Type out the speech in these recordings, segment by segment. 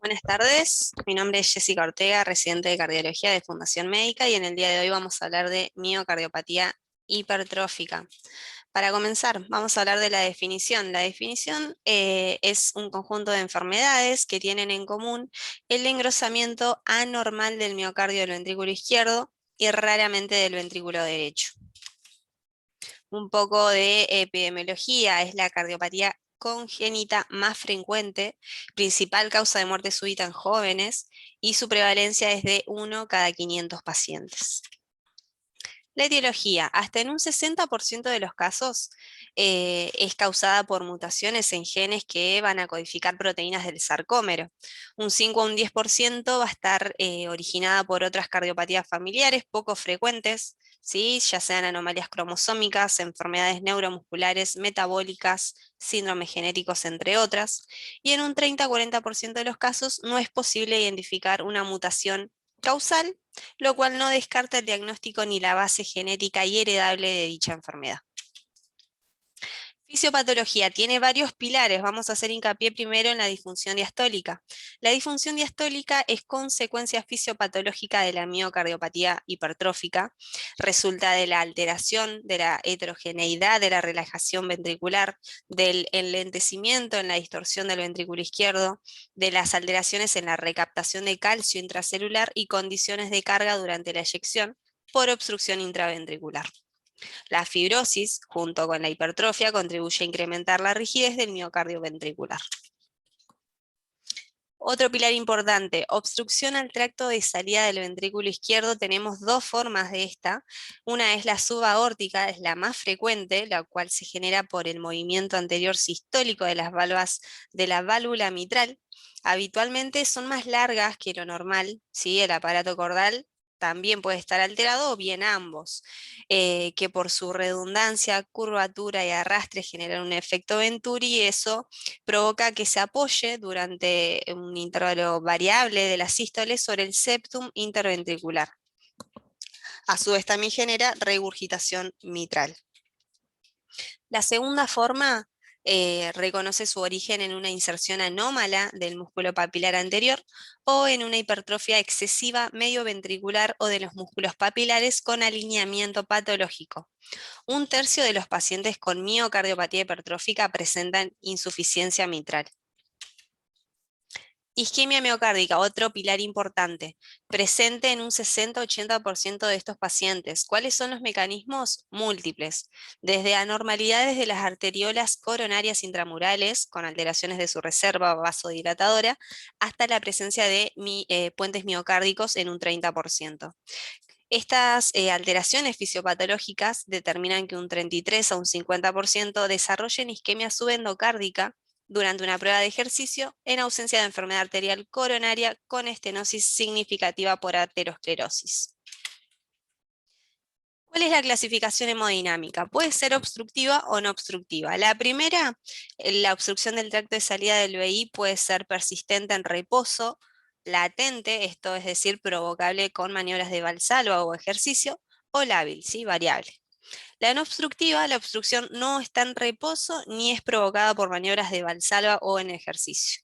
Buenas tardes, mi nombre es Jessica Ortega, residente de cardiología de Fundación Médica, y en el día de hoy vamos a hablar de miocardiopatía hipertrófica. Para comenzar, vamos a hablar de la definición. La definición es un conjunto de enfermedades que tienen en común el engrosamiento anormal del miocardio del ventrículo izquierdo y raramente del ventrículo derecho. Un poco de epidemiología: es la cardiopatía congénita más frecuente, principal causa de muerte súbita en jóvenes, y su prevalencia es de 1 cada 500 pacientes. La etiología: hasta en un 60% de los casos es causada por mutaciones en genes que van a codificar proteínas del sarcómero. Un 5 a un 10% va a estar originada por otras cardiopatías familiares poco frecuentes, ¿sí? Ya sean anomalías cromosómicas, enfermedades neuromusculares, metabólicas, síndromes genéticos, entre otras. Y en un 30 a 40% de los casos no es posible identificar una mutación causal, lo cual no descarta el diagnóstico ni la base genética y heredable de dicha enfermedad. Fisiopatología tiene varios pilares. Vamos a hacer hincapié primero en la disfunción diastólica. La disfunción diastólica es consecuencia fisiopatológica de la miocardiopatía hipertrófica. Resulta de la alteración de la heterogeneidad de la relajación ventricular, del enlentecimiento en la distorsión del ventrículo izquierdo, de las alteraciones en la recaptación de calcio intracelular y condiciones de carga durante la eyección por obstrucción intraventricular. La fibrosis, junto con la hipertrofia, contribuye a incrementar la rigidez del miocardio ventricular. Otro pilar importante: obstrucción al tracto de salida del ventrículo izquierdo. Tenemos dos formas de esta. Una es la subaórtica, es la más frecuente, la cual se genera por el movimiento anterior sistólico de las válvulas de la válvula mitral. Habitualmente son más largas que lo normal, ¿sí? El aparato cordal también puede estar alterado, o bien ambos, que por su redundancia, curvatura y arrastre generan un efecto Venturi, y eso provoca que se apoye durante un intervalo variable de las sístoles sobre el septum interventricular. A su vez también genera regurgitación mitral. La segunda forma reconoce su origen en una inserción anómala del músculo papilar anterior o en una hipertrofia excesiva medioventricular o de los músculos papilares con alineamiento patológico. Un tercio de los pacientes con miocardiopatía hipertrófica presentan insuficiencia mitral. Isquemia miocárdica, otro pilar importante, presente en un 60-80% de estos pacientes. ¿Cuáles son los mecanismos? Múltiples, desde anormalidades de las arteriolas coronarias intramurales, con alteraciones de su reserva vasodilatadora, hasta la presencia de puentes miocárdicos en un 30%. Estas alteraciones fisiopatológicas determinan que un 33 a un 50% desarrollen isquemia subendocárdica durante una prueba de ejercicio, en ausencia de enfermedad arterial coronaria con estenosis significativa por aterosclerosis. ¿Cuál es la clasificación hemodinámica? Puede ser obstructiva o no obstructiva. La primera, la obstrucción del tracto de salida del VI, puede ser persistente en reposo, latente, esto es decir, provocable con maniobras de Valsalva o ejercicio, o lábil, ¿sí? Variable. La no obstructiva: la obstrucción no está en reposo ni es provocada por maniobras de Valsalva o en ejercicio.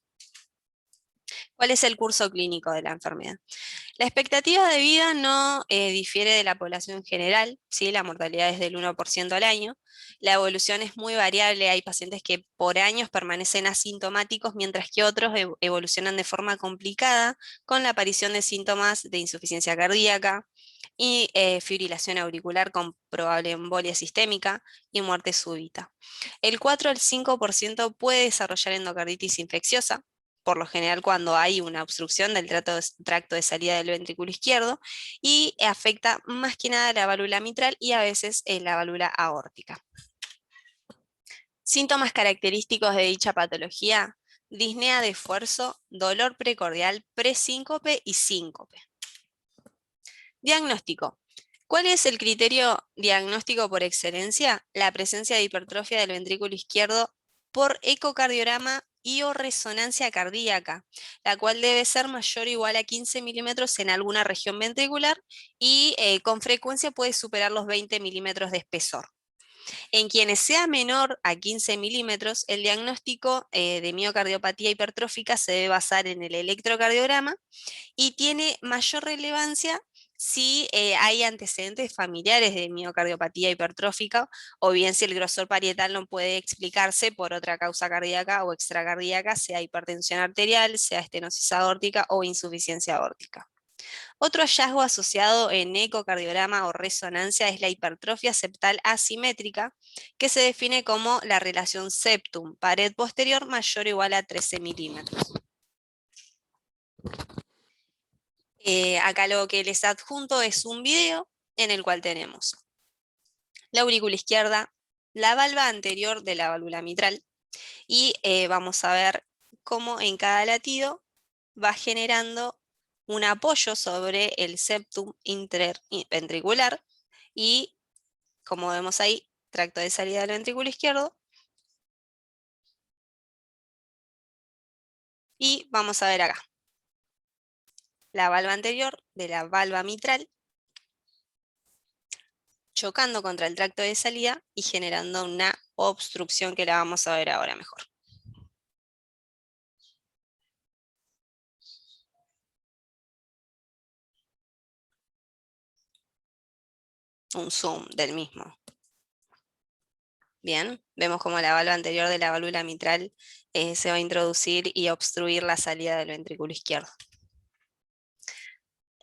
¿Cuál es el curso clínico de la enfermedad? La expectativa de vida no difiere de la población general, ¿sí? La mortalidad es del 1% al año. La evolución es muy variable. Hay pacientes que por años permanecen asintomáticos, mientras que otros evolucionan de forma complicada, con la aparición de síntomas de insuficiencia cardíaca y fibrilación auricular con probable embolia sistémica y muerte súbita. El 4 al 5% puede desarrollar endocarditis infecciosa, por lo general cuando hay una obstrucción del tracto de salida del ventrículo izquierdo, y afecta más que nada la válvula mitral y a veces la válvula aórtica. Síntomas característicos de dicha patología: disnea de esfuerzo, dolor precordial, presíncope y síncope. Diagnóstico. ¿Cuál es el criterio diagnóstico por excelencia? La presencia de hipertrofia del ventrículo izquierdo por ecocardiograma y o resonancia cardíaca, la cual debe ser mayor o igual a 15 milímetros en alguna región ventricular y con frecuencia puede superar los 20 milímetros de espesor. En quienes sea menor a 15 milímetros, el diagnóstico de miocardiopatía hipertrófica se debe basar en el electrocardiograma y tiene mayor relevancia si hay antecedentes familiares de miocardiopatía hipertrófica o bien si el grosor parietal no puede explicarse por otra causa cardíaca o extracardíaca, sea hipertensión arterial, sea estenosis aórtica o insuficiencia aórtica. Otro hallazgo asociado en ecocardiograma o resonancia es la hipertrofia septal asimétrica, que se define como la relación septum, pared posterior mayor o igual a 13 milímetros. Acá lo que les adjunto es un video en el cual tenemos la aurícula izquierda, la valva anterior de la válvula mitral y vamos a ver cómo en cada latido va generando un apoyo sobre el septum interventricular y, como vemos ahí, tracto de salida del ventrículo izquierdo. Y vamos a ver acá la valva anterior de la valva mitral chocando contra el tracto de salida y generando una obstrucción que la vamos a ver ahora mejor. Un zoom del mismo. Bien, vemos como la valva anterior de la válvula mitral se va a introducir y obstruir la salida del ventrículo izquierdo.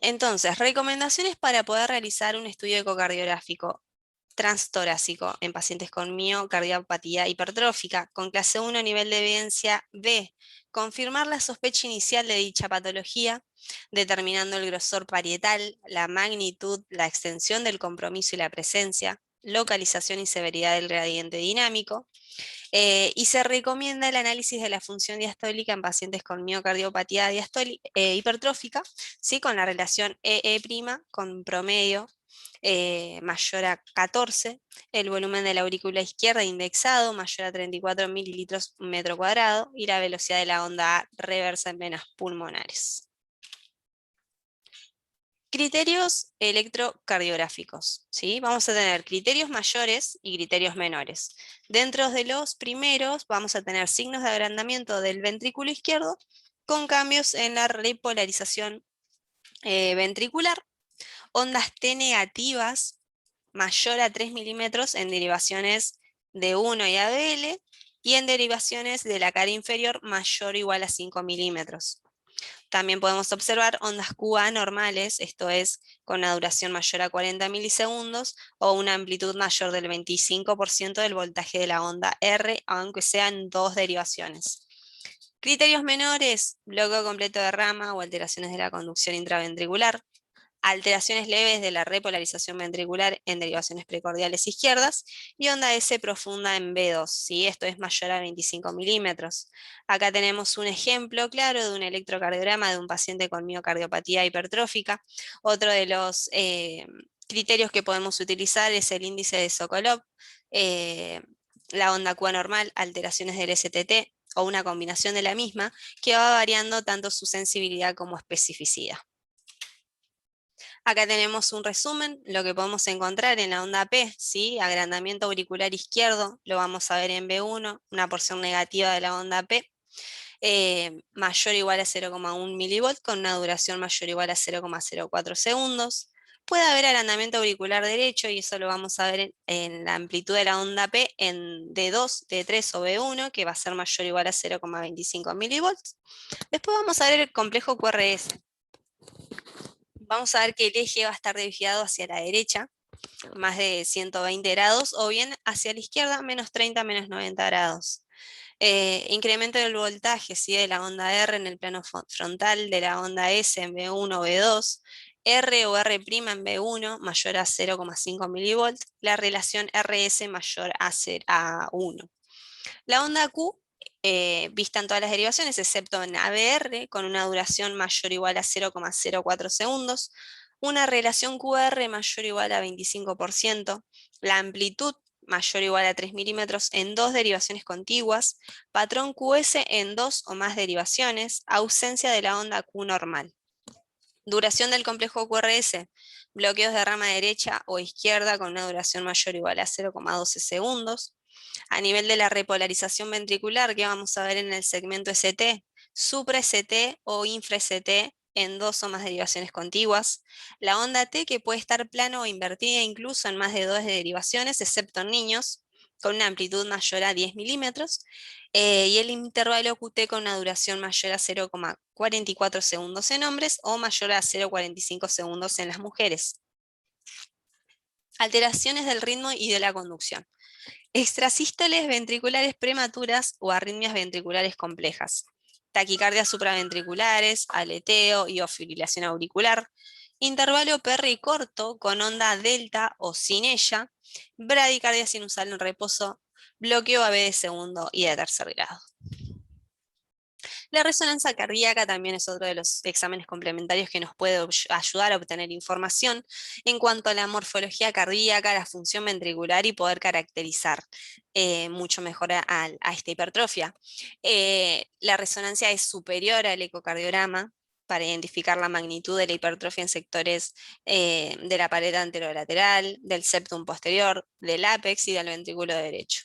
Entonces, recomendaciones para poder realizar un estudio ecocardiográfico transtorácico en pacientes con miocardiopatía hipertrófica con clase 1 nivel de evidencia B. Confirmar la sospecha inicial de dicha patología, determinando el grosor parietal, la magnitud, la extensión del compromiso y la presencia, localización y severidad del gradiente dinámico. Y se recomienda el análisis de la función diastólica en pacientes con miocardiopatía hipertrófica, ¿sí? Con la relación EE' con promedio mayor a 14, el volumen de la aurícula izquierda indexado mayor a 34 mililitros metro cuadrado y la velocidad de la onda A reversa en venas pulmonares. Criterios electrocardiográficos, ¿sí? Vamos a tener criterios mayores y criterios menores. Dentro de los primeros vamos a tener signos de agrandamiento del ventrículo izquierdo con cambios en la repolarización ventricular, ondas T negativas mayor a 3 milímetros en derivaciones de 1 y ABL y en derivaciones de la cara inferior mayor o igual a 5 milímetros. También podemos observar ondas QA normales, esto es, con una duración mayor a 40 milisegundos o una amplitud mayor del 25% del voltaje de la onda R, aunque sean dos derivaciones. Criterios menores, bloqueo completo de rama o alteraciones de la conducción intraventricular, alteraciones leves de la repolarización ventricular en derivaciones precordiales izquierdas y onda S profunda en B2, ¿sí? Esto es mayor a 25 milímetros. Acá tenemos un ejemplo claro de un electrocardiograma de un paciente con miocardiopatía hipertrófica. Otro de los criterios que podemos utilizar es el índice de Sokolov, la onda Q normal, alteraciones del STT o una combinación de la misma, que va variando tanto su sensibilidad como especificidad. Acá tenemos un resumen, lo que podemos encontrar en la onda P, ¿sí? Agrandamiento auricular izquierdo, lo vamos a ver en B1, una porción negativa de la onda P, mayor o igual a 0,1 milivolt con una duración mayor o igual a 0,04 segundos. Puede haber agrandamiento auricular derecho y eso lo vamos a ver en la amplitud de la onda P en D2, D3 o B1, que va a ser mayor o igual a 0,25 milivolts. Después vamos a ver el complejo QRS. Vamos a ver que el eje va a estar desviado hacia la derecha, más de 120 grados, o bien hacia la izquierda, menos 30, menos 90 grados. Incremento del voltaje, ¿sí? De la onda R en el plano frontal, de la onda S en B1 o B2, R o R' en B1 mayor a 0,5 milivolts, la relación RS mayor a 1. La onda Q vista en todas las derivaciones, excepto en ABR, con una duración mayor o igual a 0,04 segundos, una relación QR mayor o igual a 25%, la amplitud mayor o igual a 3 milímetros en dos derivaciones contiguas, patrón QS en dos o más derivaciones, ausencia de la onda Q normal. Duración del complejo QRS, bloqueos de rama derecha o izquierda con una duración mayor o igual a 0,12 segundos. A nivel de la repolarización ventricular, que vamos a ver en el segmento ST, supra-ST o infra-ST en 2 o más derivaciones contiguas. La onda T, que puede estar plano o invertida incluso en más de 2 derivaciones, excepto en niños, con una amplitud mayor a 10 milímetros. Y el intervalo QT con una duración mayor a 0,44 segundos en hombres o mayor a 0,45 segundos en las mujeres. Alteraciones del ritmo y de la conducción. Extrasístoles ventriculares prematuras o arritmias ventriculares complejas. Taquicardias supraventriculares, aleteo y o fibrilación auricular. Intervalo PRI corto con onda delta o sin ella. Bradicardia sinusal en reposo. Bloqueo AB de segundo y de tercer grado. La resonancia cardíaca también es otro de los exámenes complementarios que nos puede ayudar a obtener información en cuanto a la morfología cardíaca, la función ventricular y poder caracterizar mucho mejor a esta hipertrofia. La resonancia es superior al ecocardiograma para identificar la magnitud de la hipertrofia en sectores de la pared anterolateral, del septum posterior, del ápex y del ventrículo derecho.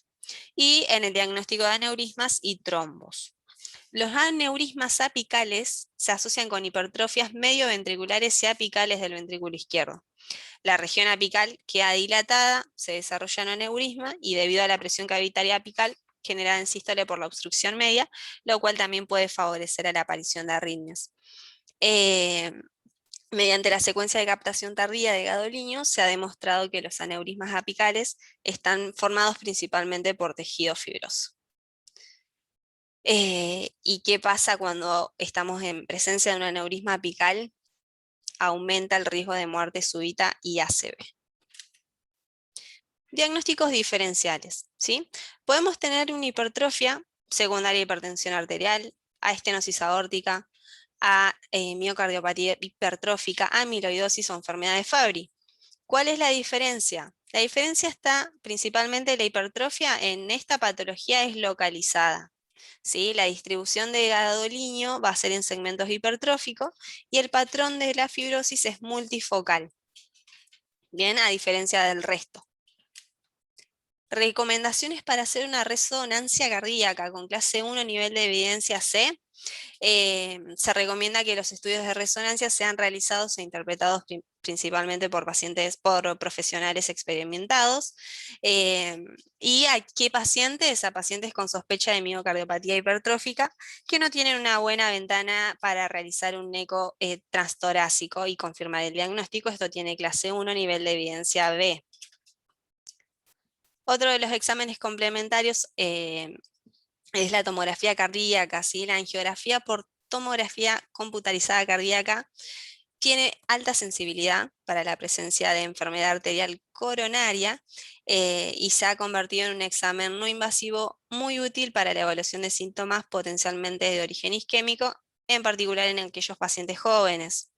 Y en el diagnóstico de aneurismas y trombos. Los aneurismas apicales se asocian con hipertrofias medioventriculares y apicales del ventrículo izquierdo. La región apical queda dilatada, se desarrolla un aneurisma y debido a la presión cavitaria apical generada en sístole por la obstrucción media, lo cual también puede favorecer a la aparición de arritmias. Mediante la secuencia de captación tardía de Gadolinio se ha demostrado que los aneurismas apicales están formados principalmente por tejido fibroso. ¿Y qué pasa cuando estamos en presencia de un aneurisma apical? Aumenta el riesgo de muerte súbita y ACV. Diagnósticos diferenciales, ¿sí? Podemos tener una hipertrofia secundaria a hipertensión arterial, a estenosis aórtica, a miocardiopatía hipertrófica, amiloidosis o enfermedad de Fabry. ¿Cuál es la diferencia? La diferencia está principalmente en la hipertrofia en esta patología es localizada. ¿Sí? La distribución de gadolinium va a ser en segmentos hipertróficos y el patrón de la fibrosis es multifocal. Bien, a diferencia del resto. Recomendaciones para hacer una resonancia cardíaca con clase 1 nivel de evidencia C. Se recomienda que los estudios de resonancia sean realizados e interpretados principalmente por profesionales experimentados. ¿Y a qué pacientes? A pacientes con sospecha de miocardiopatía hipertrófica que no tienen una buena ventana para realizar un eco transtorácico y confirmar el diagnóstico. Esto tiene clase 1, nivel de evidencia B. Otro de los exámenes complementarios es la tomografía cardíaca, ¿sí? La angiografía por tomografía computarizada cardíaca tiene alta sensibilidad para la presencia de enfermedad arterial coronaria y se ha convertido en un examen no invasivo muy útil para la evaluación de síntomas potencialmente de origen isquémico, en particular en aquellos pacientes jóvenes.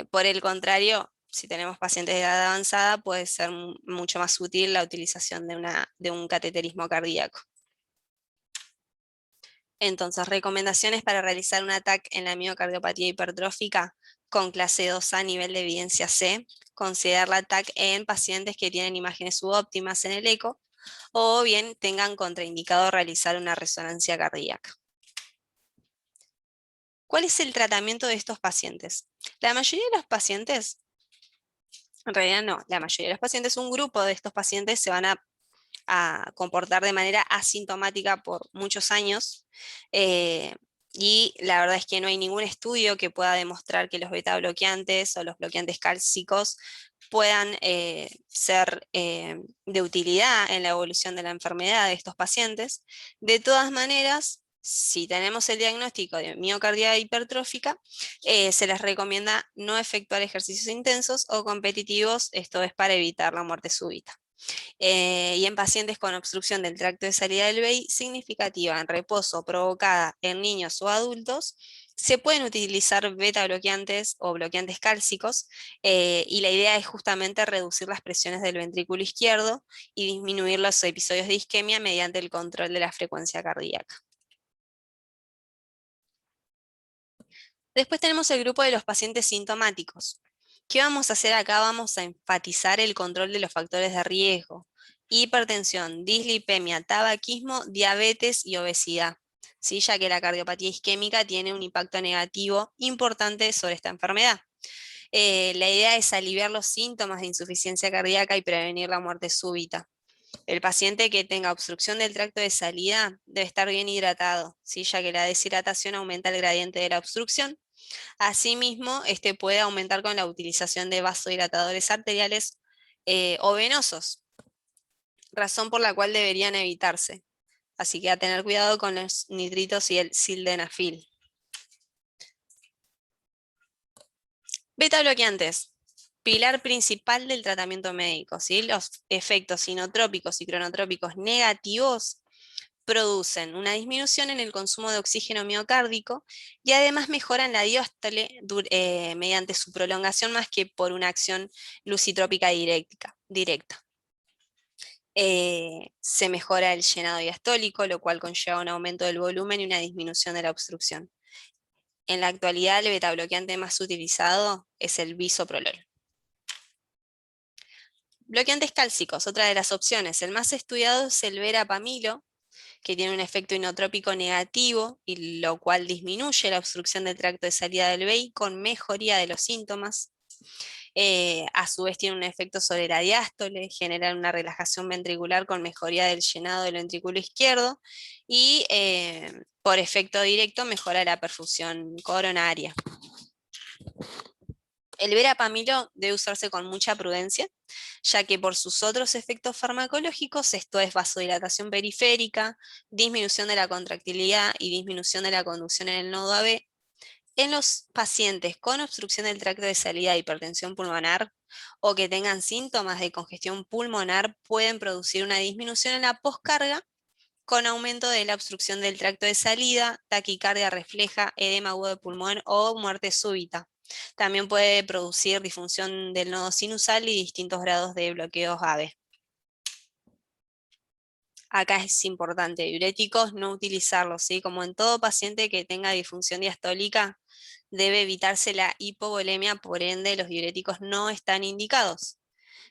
Por el contrario, si tenemos pacientes de edad avanzada, puede ser mucho más útil la utilización de un cateterismo cardíaco. Entonces, recomendaciones para realizar un ATAC en la miocardiopatía hipertrófica con clase 2A nivel de evidencia C, considerar la ATAC en pacientes que tienen imágenes subóptimas en el eco o bien tengan contraindicado realizar una resonancia cardíaca. ¿Cuál es el tratamiento de estos pacientes? La mayoría de los pacientes, en realidad no, la mayoría de los pacientes, un grupo de estos pacientes se van a comportar de manera asintomática por muchos años y la verdad es que no hay ningún estudio que pueda demostrar que los beta bloqueantes o los bloqueantes cálcicos puedan ser de utilidad en la evolución de la enfermedad de estos pacientes. De todas maneras, si tenemos el diagnóstico de miocardia hipertrófica, se les recomienda no efectuar ejercicios intensos o competitivos, esto es para evitar la muerte súbita. Y en pacientes con obstrucción del tracto de salida del BI significativa en reposo provocada en niños o adultos, se pueden utilizar beta bloqueantes o bloqueantes cálcicos y la idea es justamente reducir las presiones del ventrículo izquierdo y disminuir los episodios de isquemia mediante el control de la frecuencia cardíaca. Después tenemos el grupo de los pacientes sintomáticos. ¿Qué vamos a hacer acá? Vamos a enfatizar el control de los factores de riesgo: hipertensión, dislipemia, tabaquismo, diabetes y obesidad, ¿sí? Ya que la cardiopatía isquémica tiene un impacto negativo importante sobre esta enfermedad. La idea es aliviar los síntomas de insuficiencia cardíaca y prevenir la muerte súbita. El paciente que tenga obstrucción del tracto de salida debe estar bien hidratado, ¿sí? Ya que la deshidratación aumenta el gradiente de la obstrucción. Asimismo, este puede aumentar con la utilización de vasodilatadores arteriales o venosos, razón por la cual deberían evitarse. Así que a tener cuidado con los nitritos y el sildenafil. Beta bloqueantes, pilar principal del tratamiento médico, ¿sí? Los efectos inotrópicos y cronotrópicos negativos producen una disminución en el consumo de oxígeno miocárdico y además mejoran la diástole mediante su prolongación más que por una acción lucitrópica directa. Se mejora el llenado diastólico, lo cual conlleva un aumento del volumen y una disminución de la obstrucción. En la actualidad, el betabloqueante más utilizado es el bisoprolol. Bloqueantes cálcicos, otra de las opciones. El más estudiado es el verapamilo, que tiene un efecto inotrópico negativo, y lo cual disminuye la obstrucción del tracto de salida del BI con mejoría de los síntomas. A su vez tiene un efecto sobre la diástole, genera una relajación ventricular con mejoría del llenado del ventrículo izquierdo y por efecto directo mejora la perfusión coronaria. El verapamilo debe usarse con mucha prudencia, ya que por sus otros efectos farmacológicos, esto es vasodilatación periférica, disminución de la contractilidad y disminución de la conducción en el nodo AB, en los pacientes con obstrucción del tracto de salida de hipertensión pulmonar o que tengan síntomas de congestión pulmonar pueden producir una disminución en la poscarga con aumento de la obstrucción del tracto de salida, taquicardia refleja, edema agudo de pulmón o muerte súbita. También puede producir disfunción del nodo sinusal y distintos grados de bloqueos AB. Acá es importante, diuréticos no utilizarlos, ¿sí? Como en todo paciente que tenga disfunción diastólica, debe evitarse la hipovolemia, por ende los diuréticos no están indicados.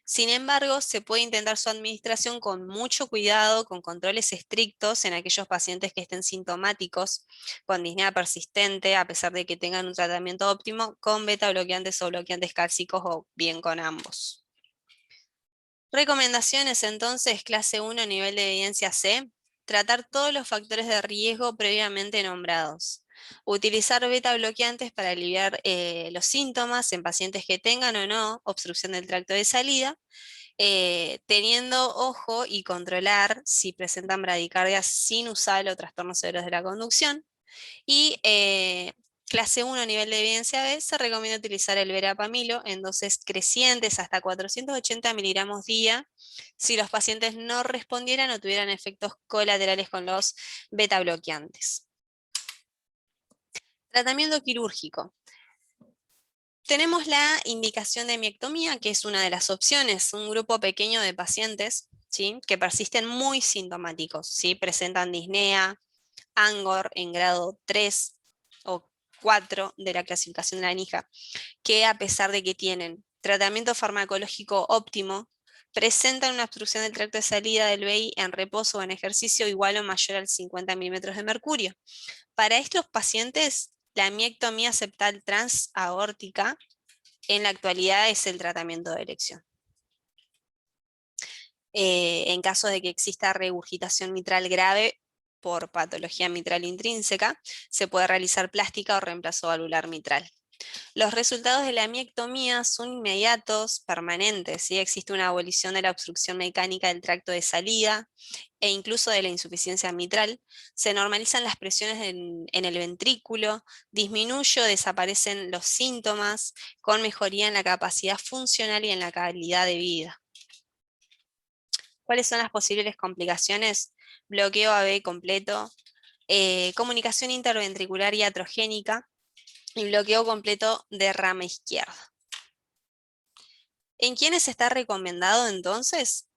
Sin embargo, se puede intentar su administración con mucho cuidado, con controles estrictos en aquellos pacientes que estén sintomáticos, con disnea persistente, a pesar de que tengan un tratamiento óptimo, con beta bloqueantes o bloqueantes cálcicos o bien con ambos. Recomendaciones entonces, clase 1, nivel de evidencia C, tratar todos los factores de riesgo previamente nombrados. Utilizar beta bloqueantes para aliviar los síntomas en pacientes que tengan o no obstrucción del tracto de salida, teniendo ojo y controlar si presentan bradicardia sinusal o trastornos severos de la conducción. Y clase 1, nivel de evidencia B, se recomienda utilizar el verapamilo en dosis crecientes hasta 480 miligramos día si los pacientes no respondieran o tuvieran efectos colaterales con los beta bloqueantes. Tratamiento quirúrgico. Tenemos la indicación de miectomía, que es una de las opciones, un grupo pequeño de pacientes, ¿sí?, que persisten muy sintomáticos, ¿sí? Presentan disnea, ANGOR en grado 3 o 4 de la clasificación de la NIJA, que a pesar de que tienen tratamiento farmacológico óptimo, presentan una obstrucción del tracto de salida del BI en reposo o en ejercicio igual o mayor al 50 milímetros de mercurio. Para estos pacientes, la miectomía septal transaórtica en la actualidad es el tratamiento de elección. En caso de que exista regurgitación mitral grave por patología mitral intrínseca, se puede realizar plástica o reemplazo valvular mitral. Los resultados de la miectomía son inmediatos, permanentes, ¿sí? Existe una abolición de la obstrucción mecánica del tracto de salida e incluso de la insuficiencia mitral. Se normalizan las presiones en el ventrículo, disminuye o desaparecen los síntomas, con mejoría en la capacidad funcional y en la calidad de vida. ¿Cuáles son las posibles complicaciones? Bloqueo AB completo, comunicación interventricular y atrogénica, y bloqueo completo de rama izquierda. ¿En quiénes está recomendado entonces?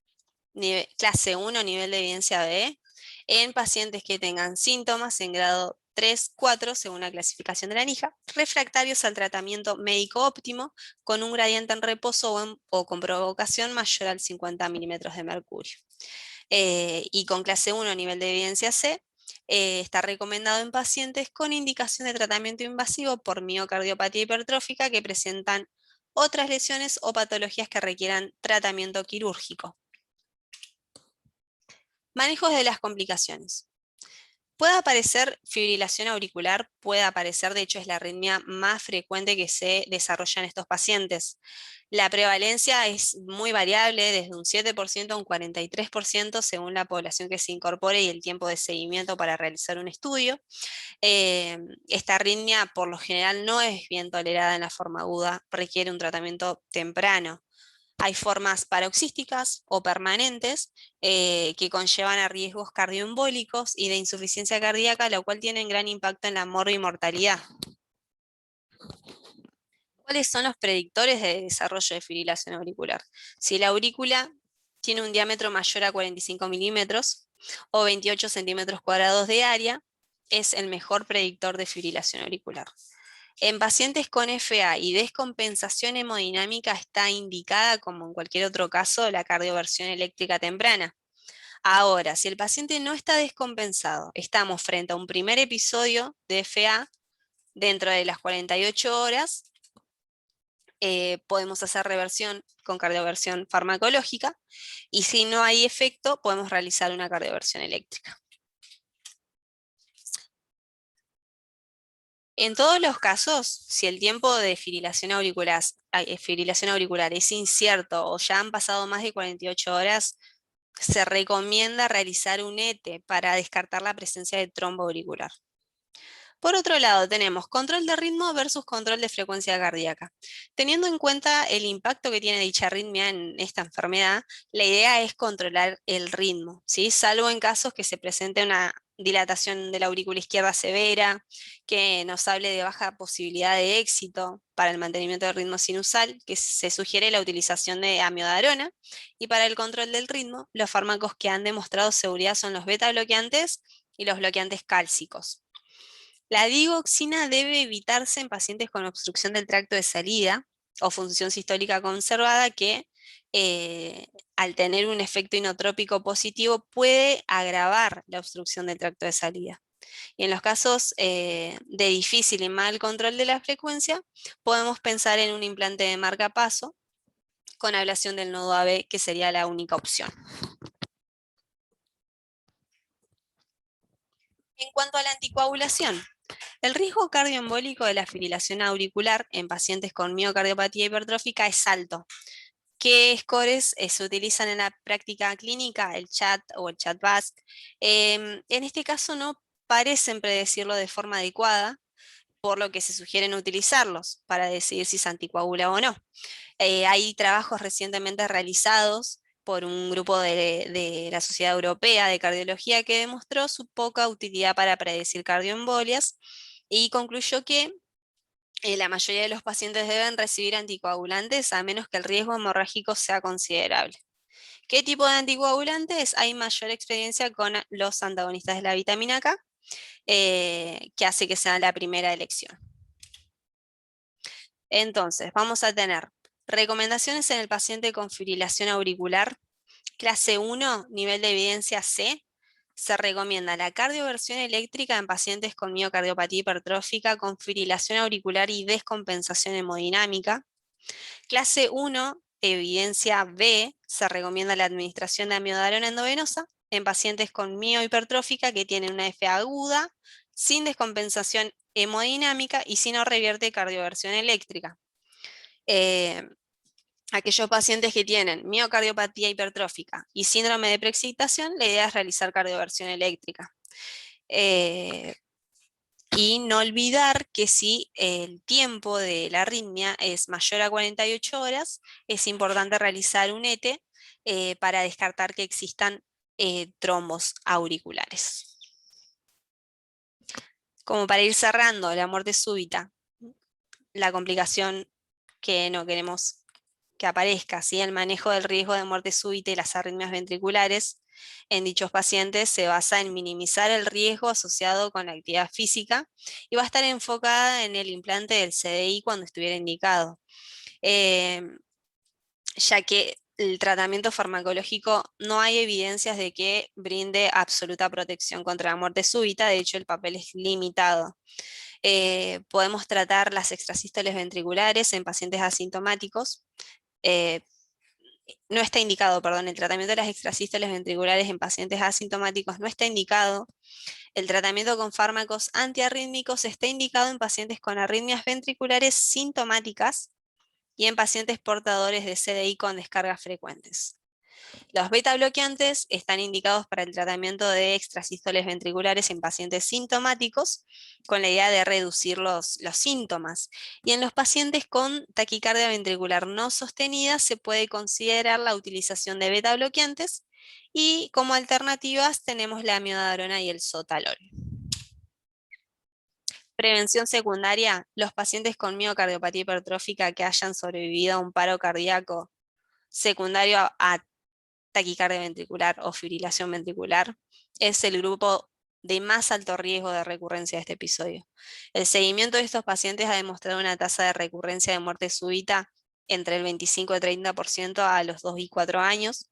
Clase 1, nivel de evidencia B, en pacientes que tengan síntomas en grado 3, 4, según la clasificación de la NIJA, refractarios al tratamiento médico óptimo, con un gradiente en reposo o con provocación mayor al 50 milímetros de mercurio. Y con clase 1, nivel de evidencia C, está recomendado en pacientes con indicación de tratamiento invasivo por miocardiopatía hipertrófica que presentan otras lesiones o patologías que requieran tratamiento quirúrgico. Manejos de las complicaciones. Puede aparecer fibrilación auricular, puede aparecer, de hecho es la arritmia más frecuente que se desarrolla en estos pacientes. La prevalencia es muy variable, desde un 7% a un 43% según la población que se incorpore y el tiempo de seguimiento para realizar un estudio. Esta arritmia por lo general no es bien tolerada en la forma aguda, requiere un tratamiento temprano. Hay formas paroxísticas o permanentes que conllevan a riesgos cardioembólicos y de insuficiencia cardíaca, lo cual tiene gran impacto en la morbimortalidad. ¿Cuáles son los predictores de desarrollo de fibrilación auricular? Si la aurícula tiene un diámetro mayor a 45 milímetros o 28 centímetros cuadrados de área, es el mejor predictor de fibrilación auricular. En pacientes con FA y descompensación hemodinámica está indicada, como en cualquier otro caso, la cardioversión eléctrica temprana. Ahora, si el paciente no está descompensado, estamos frente a un primer episodio de FA dentro de las 48 horas, podemos hacer reversión con cardioversión farmacológica, y si no hay efecto, podemos realizar una cardioversión eléctrica. En todos los casos, si el tiempo de fibrilación auricular es incierto o ya han pasado más de 48 horas, se recomienda realizar un ETE para descartar la presencia de trombo auricular. Por otro lado, tenemos control de ritmo versus control de frecuencia cardíaca. Teniendo en cuenta el impacto que tiene dicha arritmia en esta enfermedad, la idea es controlar el ritmo, ¿sí? Salvo en casos que se presente una dilatación de la aurícula izquierda severa, que nos hable de baja posibilidad de éxito para el mantenimiento del ritmo sinusal, que se sugiere la utilización de amiodarona, y para el control del ritmo, los fármacos que han demostrado seguridad son los beta bloqueantes y los bloqueantes cálcicos. La digoxina debe evitarse en pacientes con obstrucción del tracto de salida o función sistólica conservada que al tener un efecto inotrópico positivo puede agravar la obstrucción del tracto de salida. Y en los casos de difícil y mal control de la frecuencia, podemos pensar en un implante de marcapaso con ablación del nodo AB, que sería la única opción. En cuanto a la anticoagulación, el riesgo cardioembólico de la fibrilación auricular en pacientes con miocardiopatía hipertrófica es alto. ¿Qué scores se utilizan en la práctica clínica? El CHAT o el CHAT-VASc. En este caso no parecen predecirlo de forma adecuada, por lo que se sugieren utilizarlos para decidir si se anticoagula o no. Hay trabajos recientemente realizados por un grupo de la Sociedad Europea de Cardiología que demostró su poca utilidad para predecir cardioembolias y concluyó que la mayoría de los pacientes deben recibir anticoagulantes a menos que el riesgo hemorrágico sea considerable. ¿Qué tipo de anticoagulantes? Hay mayor experiencia con los antagonistas de la vitamina K, que hace que sea la primera elección. Entonces, vamos a tener recomendaciones en el paciente con fibrilación auricular. Clase 1, nivel de evidencia C. Se recomienda la cardioversión eléctrica en pacientes con miocardiopatía hipertrófica con fibrilación auricular y descompensación hemodinámica. Clase 1, evidencia B. Se recomienda la administración de amiodarona endovenosa en pacientes con miohipertrófica que tienen una FA aguda, sin descompensación hemodinámica y si no revierte cardioversión eléctrica. Aquellos pacientes que tienen miocardiopatía hipertrófica y síndrome de preexcitación, la idea es realizar cardioversión eléctrica. Y no olvidar que si el tiempo de la arritmia es mayor a 48 horas, es importante realizar un ETE para descartar que existan trombos auriculares. Como para ir cerrando, la muerte súbita, la complicación que no queremos que aparezca, ¿sí? El manejo del riesgo de muerte súbita y las arritmias ventriculares en dichos pacientes se basa en minimizar el riesgo asociado con la actividad física y va a estar enfocada en el implante del CDI cuando estuviera indicado, eh, ya que el tratamiento farmacológico no hay evidencias de que brinde absoluta protección contra la muerte súbita, de hecho el papel es limitado. Podemos tratar las extrasístoles ventriculares en pacientes asintomáticos. eh, no está indicado, perdón, el tratamiento de las extrasístoles ventriculares en pacientes asintomáticos no está indicado. El tratamiento con fármacos antiarrítmicos está indicado en pacientes con arritmias ventriculares sintomáticas y en pacientes portadores de CDI con descargas frecuentes. Los beta bloqueantes están indicados para el tratamiento de extrasístoles ventriculares en pacientes sintomáticos, con la idea de reducir los síntomas. Y en los pacientes con taquicardia ventricular no sostenida se puede considerar la utilización de beta bloqueantes, y como alternativas tenemos la amiodarona y el sotalol. Prevención secundaria: los pacientes con miocardiopatía hipertrófica que hayan sobrevivido a un paro cardíaco secundario a taquicardia ventricular o fibrilación ventricular es el grupo de más alto riesgo de recurrencia de este episodio. El seguimiento de estos pacientes ha demostrado una tasa de recurrencia de muerte súbita entre el 25 y 30% a los 2 y 4 años,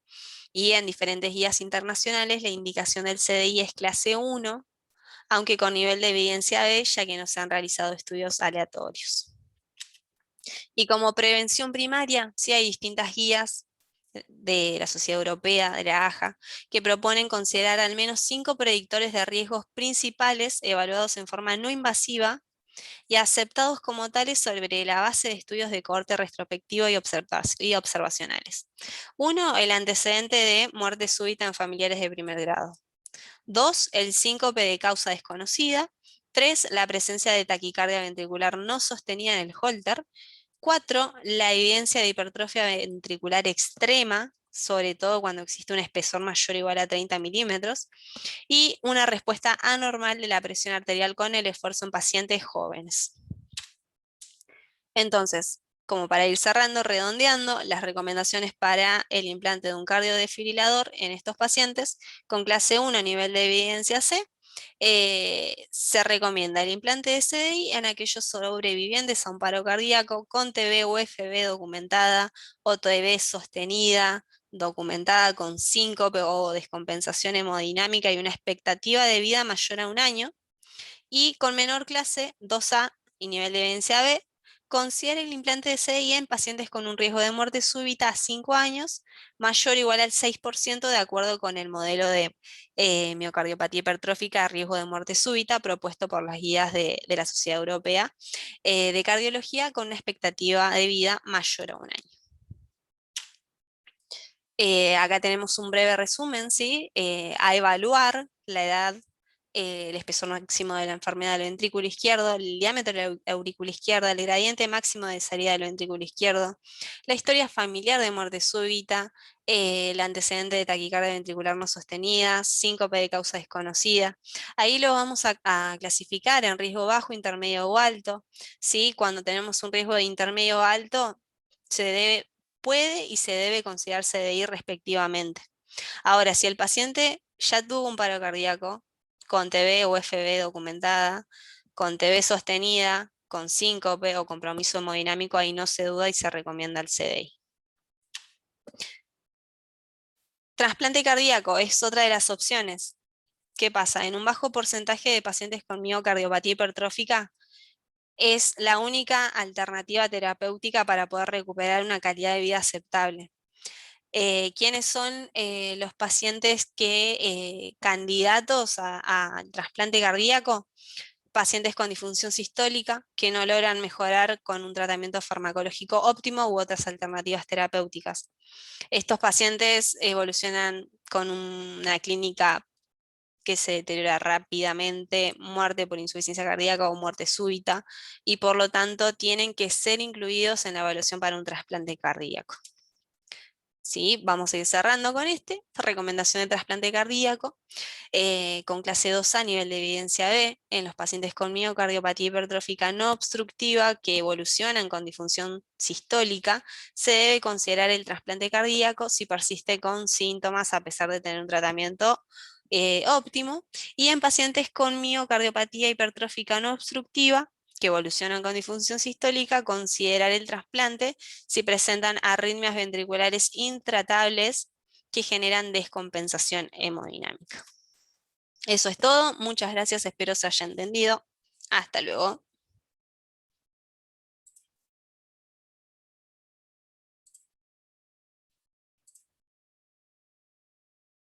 y en diferentes guías internacionales la indicación del CDI es clase 1, aunque con nivel de evidencia B, ya que no se han realizado estudios aleatorios. Y como prevención primaria, sí hay distintas guías de la Sociedad Europea, de la AJA, que proponen considerar al menos 5 predictores de riesgos principales evaluados en forma no invasiva y aceptados como tales sobre la base de estudios de corte retrospectivo y observacionales. 1, el antecedente de muerte súbita en familiares de primer grado. 2, el síncope de causa desconocida. 3, la presencia de taquicardia ventricular no sostenida en el Holter. 4, la evidencia de hipertrofia ventricular extrema, sobre todo cuando existe un espesor mayor o igual a 30 milímetros, y una respuesta anormal de la presión arterial con el esfuerzo en pacientes jóvenes. Entonces, como para ir cerrando, redondeando, las recomendaciones para el implante de un cardiodefibrilador en estos pacientes con clase 1 a nivel de evidencia C, se recomienda el implante de CDI en aquellos sobrevivientes a un paro cardíaco con TB o FB documentada o TB sostenida, documentada con síncope o descompensación hemodinámica y una expectativa de vida mayor a 1 año, y con menor clase 2A y nivel de evidencia B, considera el implante de CDI en pacientes con un riesgo de muerte súbita a 5 años, mayor o igual al 6% de acuerdo con el modelo de miocardiopatía hipertrófica a riesgo de muerte súbita propuesto por las guías de la Sociedad Europea de Cardiología, con una expectativa de vida mayor a 1 año. Acá tenemos un breve resumen, ¿sí? A evaluar la edad, el espesor máximo de la enfermedad del ventrículo izquierdo, el diámetro de la aurícula izquierda, el gradiente máximo de salida del ventrículo izquierdo, la historia familiar de muerte súbita, el antecedente de taquicardia ventricular no sostenida, síncope de causa desconocida. Ahí lo vamos a clasificar en riesgo bajo, intermedio o alto, ¿sí? Cuando tenemos un riesgo de intermedio o alto, puede y se debe considerar CDI respectivamente. Ahora, si el paciente ya tuvo un paro cardíaco con TB o FB documentada, con TB sostenida, con síncope o compromiso hemodinámico, ahí no se duda y se recomienda el CDI. Trasplante cardíaco es otra de las opciones. ¿Qué pasa? En un bajo porcentaje de pacientes con miocardiopatía hipertrófica, es la única alternativa terapéutica para poder recuperar una calidad de vida aceptable. ¿Quiénes son los pacientes candidatos a trasplante cardíaco? Pacientes con disfunción sistólica que no logran mejorar con un tratamiento farmacológico óptimo u otras alternativas terapéuticas. Estos pacientes evolucionan con una clínica que se deteriora rápidamente, muerte por insuficiencia cardíaca o muerte súbita, y por lo tanto tienen que ser incluidos en la evaluación para un trasplante cardíaco. ¿sí? Vamos a ir cerrando con recomendación de trasplante cardíaco, con clase 2A, nivel de evidencia B, en los pacientes con miocardiopatía hipertrófica no obstructiva que evolucionan con disfunción sistólica, se debe considerar el trasplante cardíaco si persiste con síntomas a pesar de tener un tratamiento óptimo, y en pacientes con miocardiopatía hipertrófica no obstructiva que evolucionan con disfunción sistólica, considerar el trasplante si presentan arritmias ventriculares intratables que generan descompensación hemodinámica. Eso es todo, muchas gracias, espero se haya entendido. Hasta luego.